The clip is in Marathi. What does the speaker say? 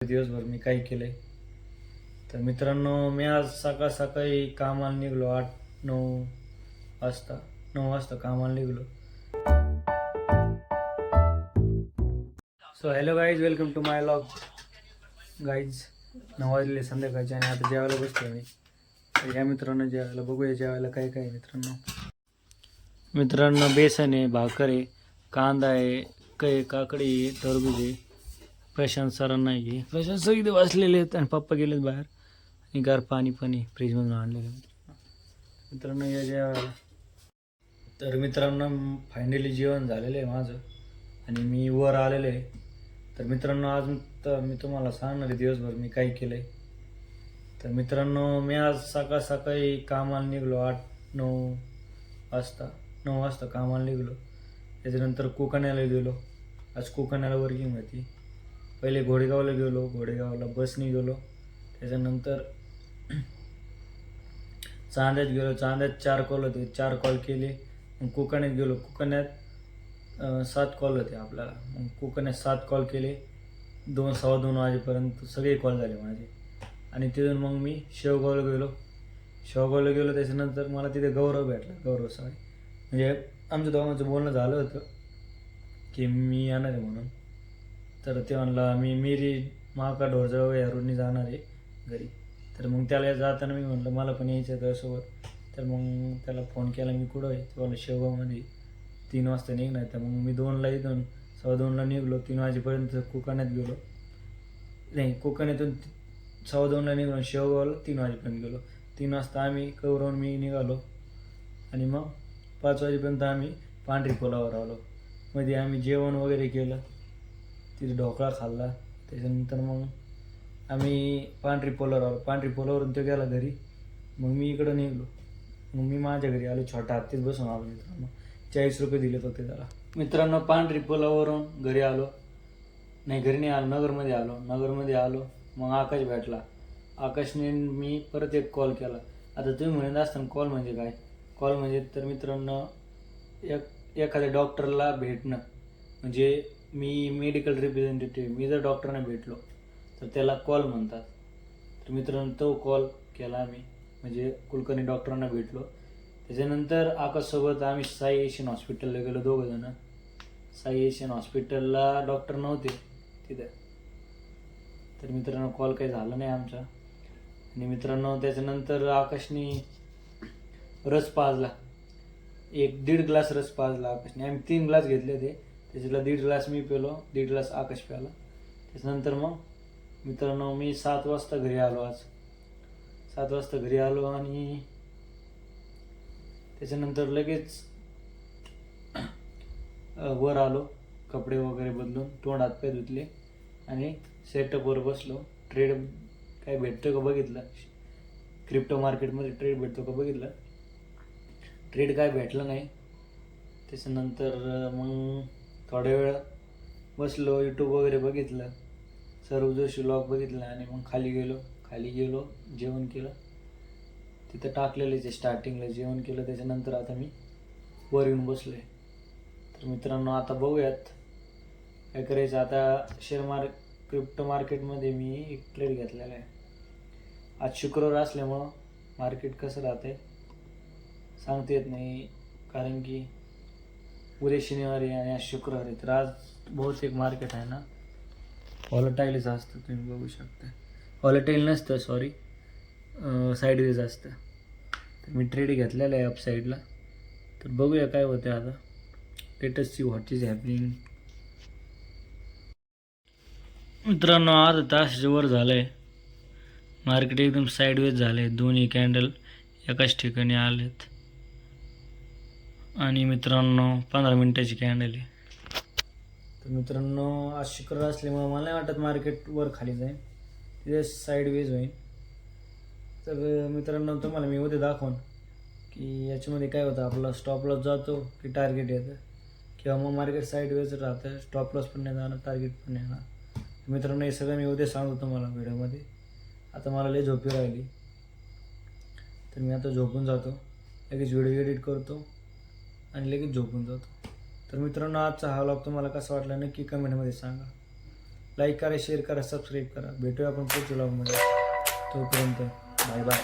दिवसभर मी काय केलंय. तर मित्रांनो, मी आज सकाळी कामाला निघलो 8-9 वाजता कामाला निघलो. So hello guys, welcome to my vlog. Guys 9 वाजले संध्याकाळचे आणि आता जेवायला बसलो मी. तर या मित्रांनो जेवायला बघूया जेवायला काय काय मित्रांनो बेसन आहे, भाकर आहे, कांदा आहे, काकडी आहे, टरबूज आहे. प्रशांत सरांना आहे, प्रशांत सर इथे बसलेले आहेत आणि पप्पा गेलेत बाहेर. आणि गार पाणी फ्रीजमधून आणलेलं मित्रांनो या जेवायला. तर मित्रांनो फायनली जेवण झालेलं आहे माझं आणि मी वर आलेलो आहे. तर मित्रांनो आज मी तुम्हाला सांगणार आहे दिवसभर मी काय केलं आहे. तर मित्रांनो मी आज सकाळी कामाला निघलो 8-9 वाजता कामाला निघलो. त्याच्यानंतर कोकणाला गेलो. आज कोकणाला वर्किंग होती. पहिले घोडेगावला गेलो, घोडेगावला बसने गेलो. त्याच्यानंतर चांद्यात गेलो, चांद्यात 4 कॉल होते, 4 कॉल केले. मग कोकणात गेलो, कोकणात 7 कॉल होते आपल्याला. मग कोकणात 7 कॉल केले. 2-2:15 वाजेपर्यंत सगळे कॉल झाले माझे. आणि तिथून मग मी शेवगावला गेलो. त्याच्यानंतर मला तिथे गौरव भेटला, गौरव साळे. म्हणजे आमच्या दोघांचं बोलणं झालं होतं की मी येणार आहे म्हणून. तर ते म्हणला मी मिरी महाका ढोरजळ या रोडनी जाणार आहे घरी. तर मग त्याला जाताना मी म्हटलं मला पण यायचं आहे त्यासोबत. तर मग त्याला फोन केला, मी कुठं आहे. तो मला शेवगावमध्ये 3 वाजता निघणार. तर मग मी 2ला इथून 2:15ला निघलो. 3 वाजेपर्यंत कोकणात गेलो. नाही, कोकणातून 2:15ला निघलो, शेवगावला 3 वाजेपर्यंत गेलो. 3 वाजता आम्ही कवरून मी निघालो आणि मग 5 वाजेपर्यंत आम्ही पांढरी पुलावर आलो. मध्ये आम्ही जेवण वगैरे केलं, तिथे ढोकळा खाल्ला. त्याच्यानंतर मग आम्ही पांढरी पुलावर आलो. पांढरी पुलावरून तो गेला घरी. मग मी इकडं निघलो. मग मी माझ्या घरी आलो, छोट्या हत्तीत बसून आलो. मित्रांनो 40 रुपये दिले होते त्याला. मित्रांनो पांढरी पुलावरून घरी आलो. नाही, घरी नाही आलो, नगरमध्ये आलो. मग आकाश भेटला. आकाशने मी परत एक कॉल केला. आता तुम्ही म्हणत असताना कॉल म्हणजे काय? कॉल म्हणजे तर मित्रांनो एखाद्या डॉक्टरला भेटणं. म्हणजे मी मेडिकल रिप्रेझेंटेटिव्ह, मी जर डॉक्टरना भेटलो तर त्याला कॉल म्हणतात. तर मित्रांनो तो कॉल केला आम्ही, म्हणजे कुलकर्णी डॉक्टरांना भेटलो. त्याच्यानंतर आकाशसोबत आम्ही साई एशियन हॉस्पिटलला गेलो, 2 जण. साई एशियन हॉस्पिटलला डॉक्टर नव्हते तिथं. तर मित्रांनो कॉल काही झाला नाही आमचा. आणि मित्रांनो त्याच्यानंतर आकाशने रस पाजला, 1-1.5 ग्लास रस पाजला आकाशने. आम्ही 3 ग्लास घेतले होते, त्याच्यातला 1.5 ग्लास मी पेलो, 1.5 ग्लास आकाश प्याला. त्याच्यानंतर मग मित्रांनो मी 7 वाजता घरी आलो. आज 7 वाजता घरी आलो आणि त्याच्यानंतर लगेच वर आलो, कपडे वगैरे बदलून, तोंड हातपाय धुतले आणि सेटअपवर बसलो. ट्रेड काय भेटतो का बघितलं, क्रिप्टो मार्केटमध्ये ट्रेड भेटतो का बघितलं. ट्रेड काय भेटलं नाही. त्याच्यानंतर मग थोड्या वेळ बसलो, यूट्यूब वगैरे बघितलं, सर्व जोशी व्लॉग बघितला. आणि मग खाली गेलो, जेवण केलं. तिथं टाकलेलं जे स्टार्टिंगला जेवण केलं. त्याच्यानंतर आता मी वर येऊन बसलो आहे. तर मित्रांनो आता बघूयात काय करायचं. आता क्रिप्टो मार्केटमध्ये मी एक ट्रेड घेतलेला आहे. आज शुक्रवार असल्यामुळं मार्केट कसं राहते सांगता येत नाही, कारण की उद्या शनिवारी आणि आज शुक्रवार आहे. तर आज बहुतेक मार्केट आहे ना व्हॉलटाईलच असतं, तुम्ही बघू शकता. व्हॉलटाईल नसतं, सॉरी, साईडवेज असतं. तर मी ट्रेड घेतलेला आहे अप साईडला. तर बघूया काय होतं आता. Latest see what is happening. मित्रांनो आज तासाच्या वर झालं आहे. मार्केट एकदम साईडवेज झालं आहे. दोन्ही कॅन्डल एकाच ठिकाणी आलेत. आणि मित्रांनो 15 मिनिटाची कॅन्डल आहे. तर मित्रांनो आज शुक्रवार असल्यामुळे मला नाही वाटत मार्केट वर खाली जाईल, तिथे साईडवेज होईल. तर मित्रांनो तुम्हाला मी उद्या दाखवून की याच्यामध्ये काय होतं, आपला स्टॉप लॉस जातो की टार्गेट येतं, किंवा मग मार्केट साईडवेज राहतं, स्टॉप लॉस पण नाही जाणार, टार्गेट पण नाही येणार. मित्रांनो हे सगळं मी उद्या सांगतो तुम्हाला व्हिडिओमध्ये. आता मला लई झोपी राहिली, तर मी आता झोपून जातो. लगेच व्हिडिओ एडिट करतो आणि लगेच झोपून जातो. तर मित्रांनो आजचा हा व्लॉग तुम्हाला कसा वाटला नक्की कमेंटमध्ये सांगा. लाईक करा, शेअर करा, सबस्क्राईब करा. भेटूया आपण पुढच्या व्लॉगमध्ये. तोपर्यंत बाय बाय.